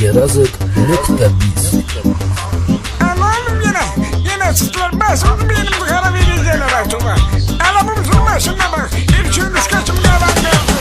Yerazık.biz Amanım yine çıktılar. Basıldı benim bu kara vericiler açıma. Alamımızın başına bak. İlk ürüş kaçım yalan geldi.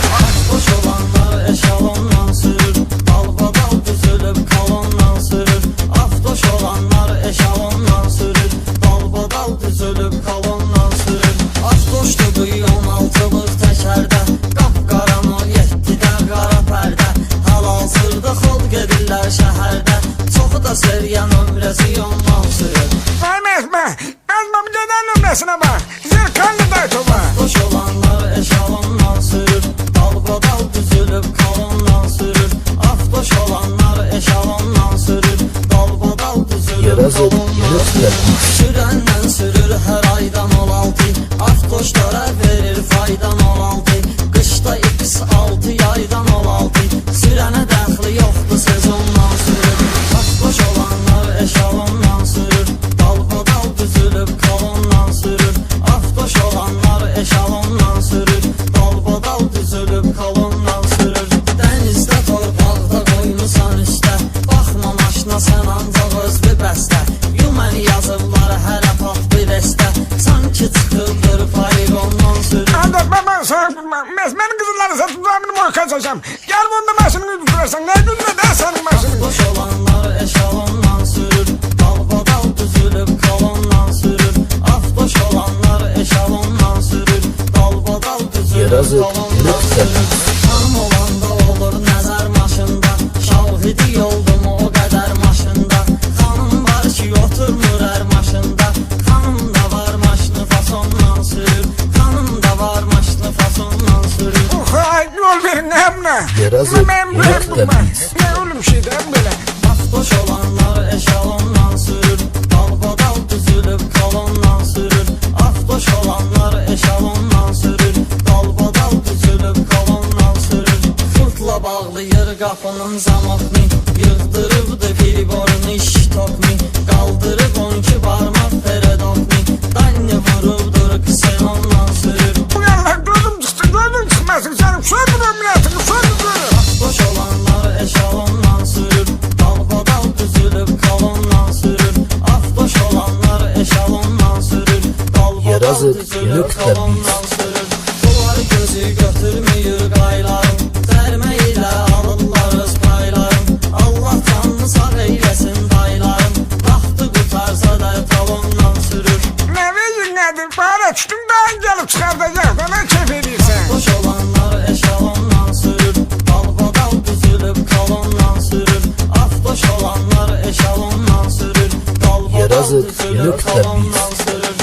Boş olanlar eşalondan sürür, dalbadal düzülüp kalondan sürür. Afdoş olanlar eşalondan sürür, dalbadal düzülüp kalondan sürür. Afdoşdu bu 16'lık təkərdə, qapqaranı 7-də qara pərdə. Hal-hazırda xalq edirlər şəhərdə, çoxu da seriyan ömrəsi yondan sürür. Vay Mezme, Mezme'm deden nümresine bak. Zirkanlı daytoba. Afdoş olanlar eşalondan sürür, dalbadal düzülüp kalondan sürür. Afdoş olanlar eşalondan sürür, dalbadal düzülüp kalondan sürür. Sürəndən sürür hər aydan 16, afdoşlara verir faydan 16. Qışda X6 yaydan 16, sürənə dəxli yoxdur sezondan sürür. Afdoş olanlar eşalondan sürür, dalbadal düzülüp kalondan sürür. Afdoş olanlar eşalondan sürür, dalbadal düzülüp kalondan sürür. Dənizdə torpaqda qoymusan üstə, baxma maşına sən ancaq öz bir bəstə. Yuməni yazıblar hələ pat bir əstə, sanki çıxıldır payrondan sürür. Anlat baba sana Mezme'nin kızılları satıp benim oy kaçacağım. Gel bunda maşını götürürsen. Ne günde de senin maşını. Afdoş olanlar eşalondan sürür, dalbadal düzülüp kalondan sürür. Afdoş olanlar eşalondan sürür, dalbadal düzülüp kalondan sürür. Hanım olanda olur nəzər maşında, şahidi oldum o qədər maşında. Xanım var ki oturmur hər maşında, xanım da var maşını fasondan sürür. Xanım da var maşını fasondan sürür. Hay yol verin emne. Yerazık.biz Ne ölüm şeyden böyle. Afdoş olanlar eşalondan sürür, dalbadal düzülüp kalondan sürür. Afdoş olanlar eşalondan sürür, dalbadal düzülüp kalondan sürür. Fırtla bağlayır qapının zamokni, yığdırıbdı priborunu iştokni. Qaldırıb 12 barmaq peredokni, danni vurubdur ksenondan sürür. Bu yanlar gözüm çıktı gözüm çıkmasın canım. Söndür ömriyatını söndür. Afdoş olanlar eşalondan sürür, dalbadal düzülüp kalondan sürür. Afdoş olanlar eşalondan sürür, dalbadal düzülüp kalondan sürür. Bunlar gözü götürmüyor qaylarım, dərmə ilə alırlar öz paylarım. Allah canını sağ eyləsin daylarım, vaxtı qutarsa da talondan sürür. Ne verin nedir? Bana çıktın daha gelip çıkartacak. Bana keyif ediysen. Afdoş olanlar eşalondan sürür, dalbadal düzülüp kalondan sürür. Afdoş olanlar eşalondan sürür, dalbadal düzülüp kalondan sürür.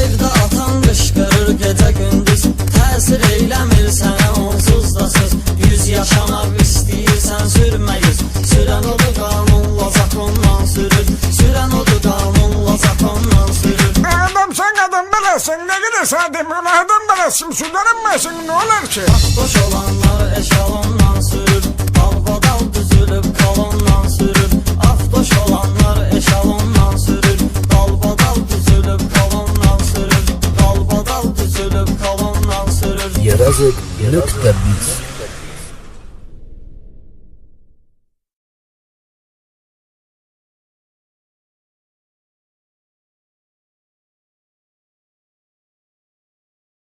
Evdə atan qışqırır gecə gündüz, təsir eyləmir sənə onsuz da söz. 100 yaşamaq istəyirsən sürmə 100, sürən odur qanunla zakondan sürür. Sürən odur qanunla zakondan sürür. Adam sen adam belasın. Ne kadar sade böyle adam belasın. Sudanın başın ne olur ki? Afdoş olanlar eşalondan sürür, dalbadal düzülüp kalondan sürür. Afdoş olanlar eşalondan sürür, dalbadal düzülüp kalondan sürür. Dalbadal düzülüp kalondan sürür. Yerazık.biz